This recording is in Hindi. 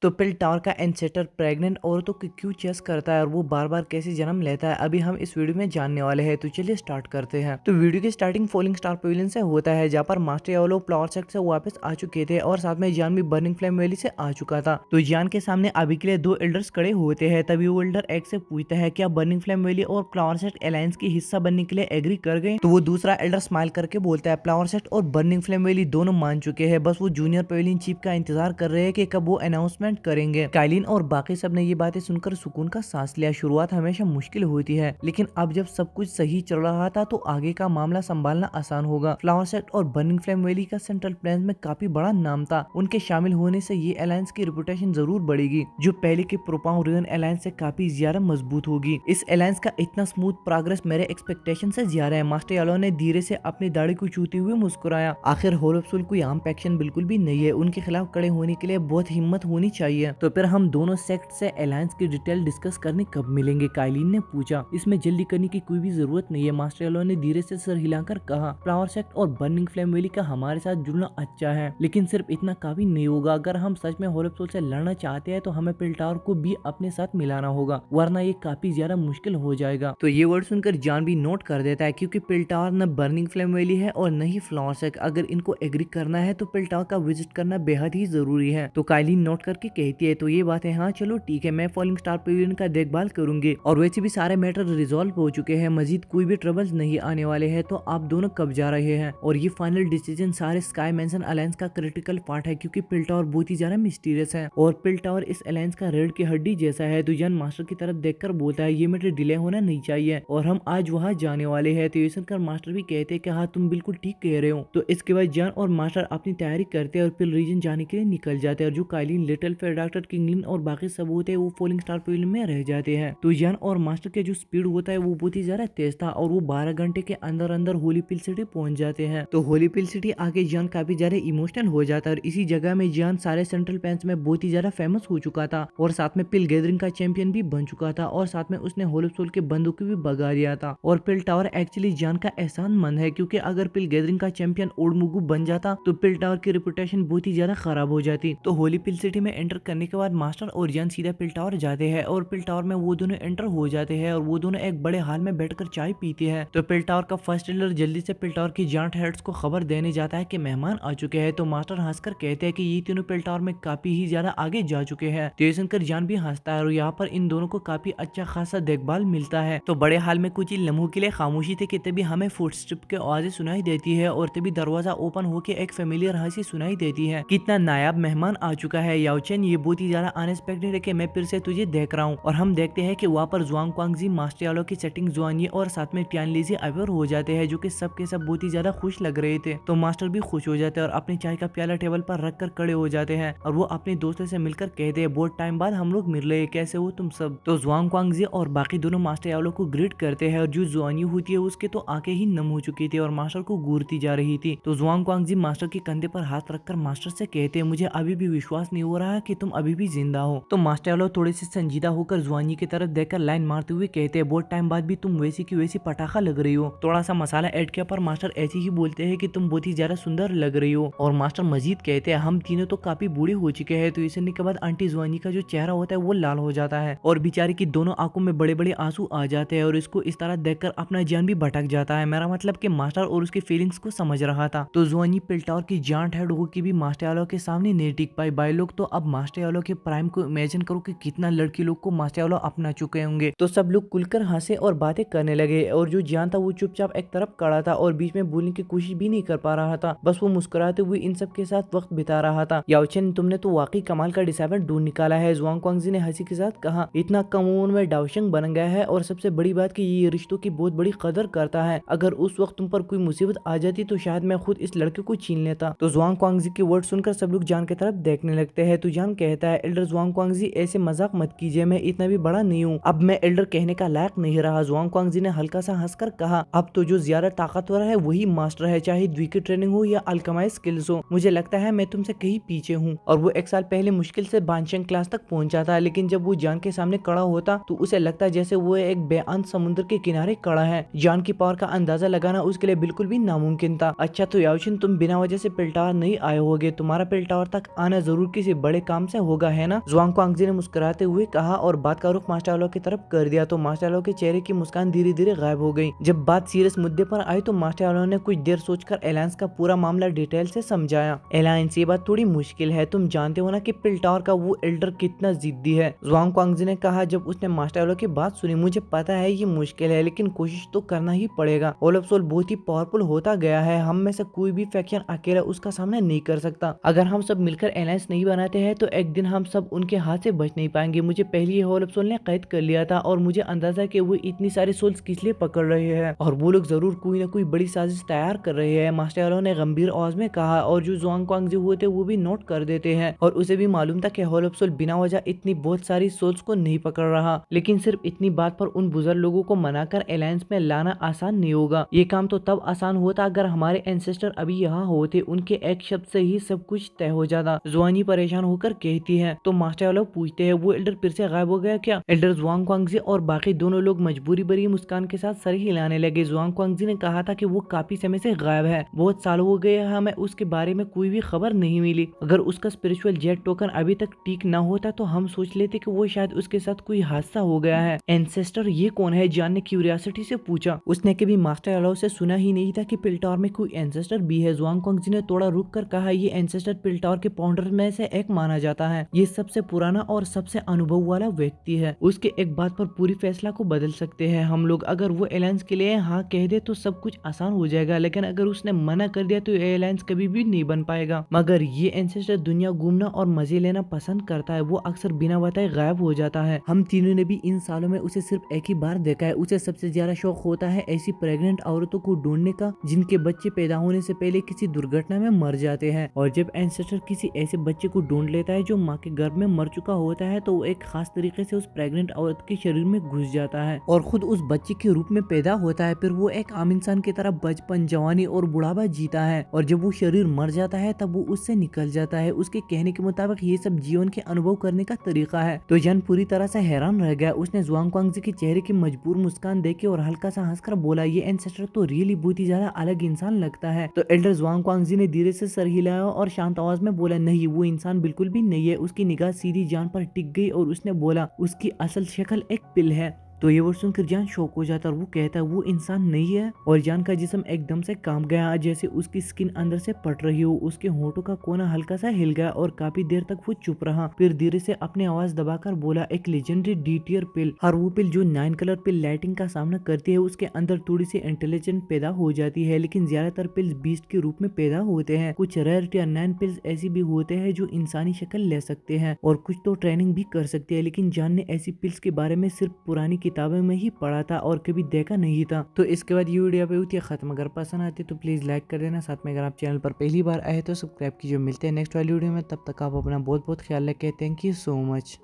तो पिल टावर का एंसेटर प्रेग्नेंट औरतों की क्यों चेस करता है और वो बार बार कैसे जन्म लेता है, अभी हम इस वीडियो में जानने वाले हैं। तो चलिए स्टार्ट करते हैं। तो वीडियो की स्टार्टिंग फॉलिंग स्टार पवेलियन से होता है, जहाँ पर मास्टर यालो फ्लावर सेक्ट से वापस आ चुके थे और साथ में जान भी बर्निंग फ्लेम वैली से आ चुका था। तो जान के सामने अभी के लिए दो एल्डर्स खड़े होते हैं। तभी वो एल्डर एक से पूछता है क्या बर्निंग फ्लेम वैली और फ्लावर सेक्ट अलायंस की हिस्सा बनने के लिए एग्री कर गए। तो वो दूसरा एल्डर स्माइल करके बोलता है फ्लावर सेक्ट और बर्निंग फ्लेम वैली दोनों मान चुके हैं, बस वो जूनियर पवेलियन चीफ का इंतजार कर रहे हैं कि कब वो अनाउंसमेंट करेंगे। काइलिन और बाकी सब ने ये बातें सुनकर सुकून का सांस लिया। शुरुआत हमेशा मुश्किल होती है, लेकिन अब जब सब कुछ सही चल रहा था तो आगे का मामला संभालना आसान होगा। फ्लावर सेक्ट और बर्निंग फ्लेम वैली का सेंट्रल प्लान में काफी बड़ा नाम था। उनके शामिल होने से ये अलायंस की रेपुटेशन जरूर बढ़ेगी, जो पहले के प्रोपाउ रियन अलायंस से काफी ज्यादा मजबूत होगी। इस अलायंस का इतना स्मूथ प्रोग्रेस मेरे एक्सपेक्टेशन से ज्यादा है। मास्टर यालो ने धीरे से अपनी दाढ़ी को छूते हुए मुस्कुराया। आखिर होलोप्सुल कोई आम पैक्शन बिल्कुल भी नहीं है, उनके खिलाफ खड़े होने के लिए बहुत हिम्मत होनी चाहिए। तो फिर हम दोनों सेक्ट से अलायंस की डिटेल डिस्कस करने कब मिलेंगे, काइलिन ने पूछा। इसमें जल्दी करने की कोई भी जरूरत नहीं है, मास्टर यालो ने धीरे से सर हिलाकर कहा। फ्लावर सेक्ट और बर्निंग फ्लेम वैली का हमारे साथ जुड़ना अच्छा है, लेकिन सिर्फ इतना काफी नहीं होगा। अगर हम सच में होलोप्सुल से लड़ना चाहते हैं तो हमें पिल टावर को भी अपने साथ मिलाना होगा, वरना ये काफी ज्यादा मुश्किल हो जाएगा। तो ये वर्ड सुनकर जान भी नोट कर देता है, क्योंकि पिल टावर न बर्निंग फ्लेम वैली है और न ही फ्लावर सेक्ट। अगर इनको एग्री करना है तो पिल टावर का विजिट करना बेहद ही जरूरी है। तो काइलिन नोट करके कहती है तो ये बात है, हाँ चलो ठीक है, मैं फॉलिंग स्टार पवेलियन का देखभाल करूंगी। और वैसे भी सारे मैटर रिजॉल्व हो चुके हैं, मजीद कोई भी ट्रबल्स नहीं आने वाले हैं। तो आप दोनों कब जा रहे हैं? और ये फाइनल डिसीजन सारे स्काई मैंसन अलायंस का क्रिटिकल पार्ट है, क्योंकि पिल टावर बहुत ही ज्यादा मिस्टीरियस है और पिल टावर इस अलायंस का रीढ़ की हड्डी जैसा है। तो जन मास्टर की तरफ देखकर बोलता है ये मैटर डिले होना नहीं चाहिए और हम आज वहाँ जाने वाले हैं। तो ये सुनकर मास्टर भी कहते हैं कि हाँ तुम बिल्कुल ठीक कह रहे हो। तो इसके बाद जन और मास्टर अपनी तैयारी करते हैं और पिल रीजन जाने के लिए निकल जाते हैं। और जो Kaelin, little fair, doctor Kinglin और बाकी सब होते हैं वो फॉलिंग स्टार पवेलियन में रह जाते हैं। तो जन और मास्टर के जो स्पीड होता है वो बहुत ही ज्यादा तेज था और वो 12 घंटे के अंदर अंदर होली पिल सिटी पहुंच जाते हैं। तो होली पिल सिटी आके जन काफी ज्यादा इमोशनल हो जाता है और इसी जगह में जन सारे सेंट्रल पैंस में बहुत ही ज्यादा फेमस हो चुका था और साथ में पिल गैदरिंग का चैंपियन भी बन चुका था और साथ में उसने होलोप्सुल के बंदूक भी भगा दिया था। और पिल टावर एक्चुअली जन का एहसानमंद है, क्योंकि अगर पिल गैदरिंग का चैंपियन ओडमुगु बन जाता तो पिल टावर की रेपुटेशन बहुत ही ज्यादा खराब हो जाती। तो होली पिल सिटी में एंटर करने के बाद मास्टर और जन सीधा पिल टावर जाते हैं और पिल टावर में वो दोनों एंटर हो जाते हैं और वो दोनों एक बड़े हाल में बैठकर चाय पीते हैं। तो पिल टावर का फर्स्ट एल्डर जल्दी से पिल टावर की जांट हेड्स को खबर देने जाता है कि मेहमान आ चुके हैं। तो मास्टर हंसकर कहते हैं कि ये तीनों पिल टावर में काफी ही ज्यादा आगे जा चुके हैं। तो ये सुनकर जान भी हंसता है और यहाँ पर इन दोनों को काफी अच्छा खासा देखभाल मिलता है। तो बड़े हाल में कुछ ही लम्हों के लिए खामोशी थी कि तभी हमें फुटस्टेप के आवाजें सुनाई देती है और तभी दरवाजा ओपन होकर एक फेमिलियर हंसी सुनाई देती है। कितना नायाब मेहमान आ चुका है याओचेन, ये बहुत ही ज्यादा अनएक्सपेक्टेड है कि मैं फिर से तुझे देख रहा हूँ। और हम देखते हैं कि वहाँ पर जुआंग क्वांगजी, मास्टर यालो की सेटिंग जुआनी और साथ में टियानलीजी अवेयर हो जाते हैं, जो कि सब के सब बहुत ही ज्यादा खुश लग रहे थे। तो मास्टर भी खुश हो जाते हैं और अपनी चाय का प्याला टेबल पर रख कर खड़े हो जाते हैं और वो अपने दोस्तों से मिलकर कहते हैं बहुत टाइम बाद हम लोग मिल रहे हैं, कैसे हो तुम सब। तो जुआंग क्वांगजी और बाकी दोनों मास्टर यालो को ग्रीट करते हैं और जो जुआनी होती है उसके तो आंखें ही नम हो चुकी थी और मास्टर को घूरती जा रही थी। तो जुआंग क्वांगजी मास्टर के कंधे पर हाथ रखकर मास्टर से कहते हैं मुझे अभी भी विश्वास नहीं हो रहा कि तुम अभी भी जिंदा हो। तो मास्टर यालो थोड़े से संजीदा होकर जुआनी की तरफ देखकर लाइन मारते हुए कहते हैं बहुत टाइम बाद भी तुम वैसी की वैसी पटाखा लग रही हो। थोड़ा सा मसाला ऐड किया पर मास्टर ऐसे ही बोलते हैं कि तुम बहुत ही ज्यादा सुंदर लग रही हो। और मास्टर मजीद कहते हैं हम तीनों तो काफी बूढ़े हो चुके हैं। तो इसे के बाद आंटी जुआनी का जो चेहरा होता है वो लाल हो जाता है और बेचारी की दोनों आंखों में बड़े बड़े आंसू आ जाते हैं और इसको इस तरह देखकर अपना जान भी भटक जाता है। मेरा मतलब कि मास्टर और उसकी फीलिंग्स को समझ रहा था। तो जुआनी पिल टावर की जांट हेड हो की भी मास्टर यालो के सामने नहीं टिक पाई। भाई लोग तो अब मास्टर यालो के प्राइम को इमेजिन करो कि कितना लड़की लोग को मास्टर यालो अपना चुके होंगे। तो सब लोग खुलकर हंसे और बातें करने लगे और जो जान था वो चुपचाप एक तरफ खड़ा था और बीच में बोलने की कोशिश भी नहीं कर पा रहा था, बस वो मुस्कुराते हुए इन सब के साथ वक्त बिता रहा था। याओचेन तुमने तो वाकई कमाल का डिसाइडर ढूंढ निकाला है, जुआंग क्वांगजी ने हंसी के साथ कहा। इतना कम उम्र में डाओशिंग बन गया है और सबसे बड़ी बात कि ये रिश्तों की बहुत बड़ी कदर करता है। अगर उस वक्त तुम पर कोई मुसीबत आ जाती तो शायद मैं खुद इस लड़के को छीन लेता। तो जुआंग क्वांगजी के वर्ड सुनकर सब लोग जान की तरफ देखने लगते हैं। तो जान कहता है एल्डर जुआंग क्वांगजी ऐसे मजाक मत कीजिए, मैं इतना भी बड़ा नहीं हूँ, अब मैं एल्डर कहने का लायक नहीं रहा। जुआंग क्वांगजी ने हल्का सा हंसकर कहा अब तो जो ज्यादा ताकतवर है वही मास्टर है, चाहे द्विकी ट्रेनिंग हो या अल्केमाई स्किल्स हो। मुझे लगता है मैं तुमसे कहीं पीछे हूँ। और वो एक साल पहले मुश्किल से बानचेंग क्लास तक पहुंचा था, लेकिन जब वो जान के सामने खड़ा होता तो उसे लगता जैसे वो एक बेअंत समुद्र के किनारे खड़ा है। जान की पावर का अंदाजा लगाना उसके लिए बिल्कुल भी नामुमकिन था। अच्छा तो याओशिन तुम बिना वजह से पिल टावर नहीं आए होगे, तुम्हारा पिल टावर तक आना जरूर किसी बड़े काम से होगा, है ना? जुआंग क्वांगजी ने मुस्कुराते हुए कहा और बात का रुख मास्टर आलो की तरफ कर दिया। तो मास्टर आलो के चेहरे की मुस्कान धीरे धीरे गायब हो गई। जब बात सीरियस मुद्दे पर आई तो मास्टर आलो ने कुछ देर सोचकर एलायंस का पूरा मामला डिटेल से समझाया। एलायंस, ये बात थोड़ी मुश्किल है, तुम जानते हो ना कि पिलटॉर का वो एल्डर कितना जिद्दी है। जुआंग क्वांगजी ने कहा जब उसने मास्टर आलो की बात सुनी। मुझे पता है ये मुश्किल है, लेकिन कोशिश तो करना ही पड़ेगा। ओलफ सोल बहुत ही पावरफुल होता गया है, हम में से कोई भी फैक्शन अकेला उसका सामना नहीं कर सकता। अगर हम सब मिलकर एलायंस नहीं बनाते हैं तो एक दिन हम सब उनके हाथ से बच नहीं पाएंगे। मुझे पहले ही ओलफ सोल ने कैद कर लिया था और मुझे अंदाजा है कि वो इतनी सारी सोल्स किस लिए पकड़ रहे हैं और वो लोग जरूर कोई ना कोई बड़ी साजिश तैयार कर रहे हैं। मास्टर आलो ने गंभीर आवाज में कहा और जो जुआंग क्वांगजी हुए थे वो भी नोट कर देते हैं और उसे भी मालूम था कि ओलफ सोल बिना वजह इतनी बहुत सारी सोल्स को नहीं पकड़ रहा, लेकिन सिर्फ इतनी बात पर उन बुजुर्ग लोगों को मनाकर एलायंस में लाना आसान नहीं होगा। ये काम तो तब आसान होता अगर हमारे एंसेस्टर अभी यहाँ होते, उनके एक शब्द से ही सब कुछ तय हो जाता। जुआनी परेशान होकर कहती है। तो मास्टर वालों पूछते हैं वो एल्डर फिर से गायब हो गया क्या? एल्डर जुआंग क्वांगजी और बाकी दोनों लोग मजबूरी भरी मुस्कान के साथ सर हिलाने लगे। जुआंग क्वांगजी ने कहा था कि वो काफी समय से गायब है, बहुत साल हो गए, हमें उसके बारे में कोई भी खबर नहीं मिली। अगर उसका स्पिरिचुअल जेट टोकन अभी तक ठीक न होता तो हम सोच लेते कि वो शायद उसके साथ कोई हादसा हो गया है। एंसेस्टर ये कौन है? जान ने क्यूरियोसिटी से पूछा। उसने कभी मास्टर अलाउ से सुना ही नहीं था कि पिलटॉर में कोई एंसेस्टर भी है। जुआंग क्वांगजी ने थोड़ा रुक कर कहा ये एंसेस्टर पिलटॉर के फाउंडर में से एक माना जाता है। ये सबसे पुराना और सबसे अनुभव वाला व्यक्ति है। उसके एक बात पर पूरी फैसला को बदल सकते हैं हम लोग। अगर वो एलायंस के लिए हाँ कह दे तो सब कुछ आसान हो जाएगा, लेकिन अगर उसने मना कर दिया तो ये एलायंस कभी भी नहीं बन पाएगा। मगर ये एंसेस्टर दुनिया घूमना और मजे लेना पसंद करता है। वो अक्सर बिना बताए गायब हो जाता है। हम तीनों ने भी इन सालों में उसे सिर्फ एक ही बार देखा है। उसे सबसे ज्यादा शौक होता है ऐसी प्रेग्नेंट औरतों को ढूंढने का जिनके बच्चे पैदा होने से पहले किसी दुर्घटना में मर जाते हैं। और जब एंसेस्टर किसी ऐसे बच्चे को ढूंढ लेता है जो माँ के गर्भ में मर चुका होता है तो वो एक खास तरीके से उस प्रेग्नेंट औरत के शरीर में घुस जाता है और खुद उस बच्चे के रूप में पैदा होता है। फिर वो एक आम इंसान की तरह बचपन, जवानी और बुढ़ापा जीता है और जब वो शरीर मर जाता है तब वो उससे निकल जाता है। उसके कहने के मुताबिक ये सब जीवन के अनुभव करने का तरीका है। तो जन पूरी तरह से हैरान रह गया। उसने जुआंग क्वांगजी के चेहरे की मजबूर मुस्कान देखी और हल्का सा हंसकर बोला ये एंसेस्टर तो रियली बहुत ही ज्यादा अलग इंसान लगता है। तो एल्डर जुआंग क्वांगजी ने धीरे से सर हिलाया और शांत आवाज में बोला नहीं, वो इंसान बिल्कुल भी नहीं है। उसकी निगाह सीधी जान पर टिक गई और उसने बोला उसकी असल शक्ल एक पिल है। तो ये वर्ड सुनकर जान शौक हो जाता और वो कहता है वो इंसान नहीं है। और जान का जिस्म एकदम से कांप गया, जैसे उसकी स्किन अंदर से पट रही हो। उसके होठों का कोना हल्का सा हिल गया और काफी देर तक वो चुप रहा। फिर धीरे से अपनी आवाज दबाकर बोला एक लेजेंडरी डीटीयर पिल। हर वो पिल जो 9 कलर पिल लाइटिंग का सामना करती है उसके अंदर थोड़ी सी इंटेलिजेंट पैदा हो जाती है, लेकिन ज्यादातर पिल्स बीस्ट के रूप में पैदा होते हैं। कुछ रेयर या 9 पिल्स ऐसी भी होते हैं जो इंसानी शक्ल ले सकते हैं और कुछ तो ट्रेनिंग भी कर सकते हैं। लेकिन जान ने ऐसी पिल्स के बारे में सिर्फ पुरानी किताबों में ही पढ़ा था और कभी देखा नहीं था। तो इसके बाद ये वीडियो पे होती है खत्म। अगर पसंद आती तो प्लीज लाइक कर देना, साथ में अगर आप चैनल पर पहली बार आए तो सब्सक्राइब कीजिए। मिलते हैं नेक्स्ट वाली वीडियो में, तब तक आप अपना बहुत बहुत ख्याल रखें। Thank you so much.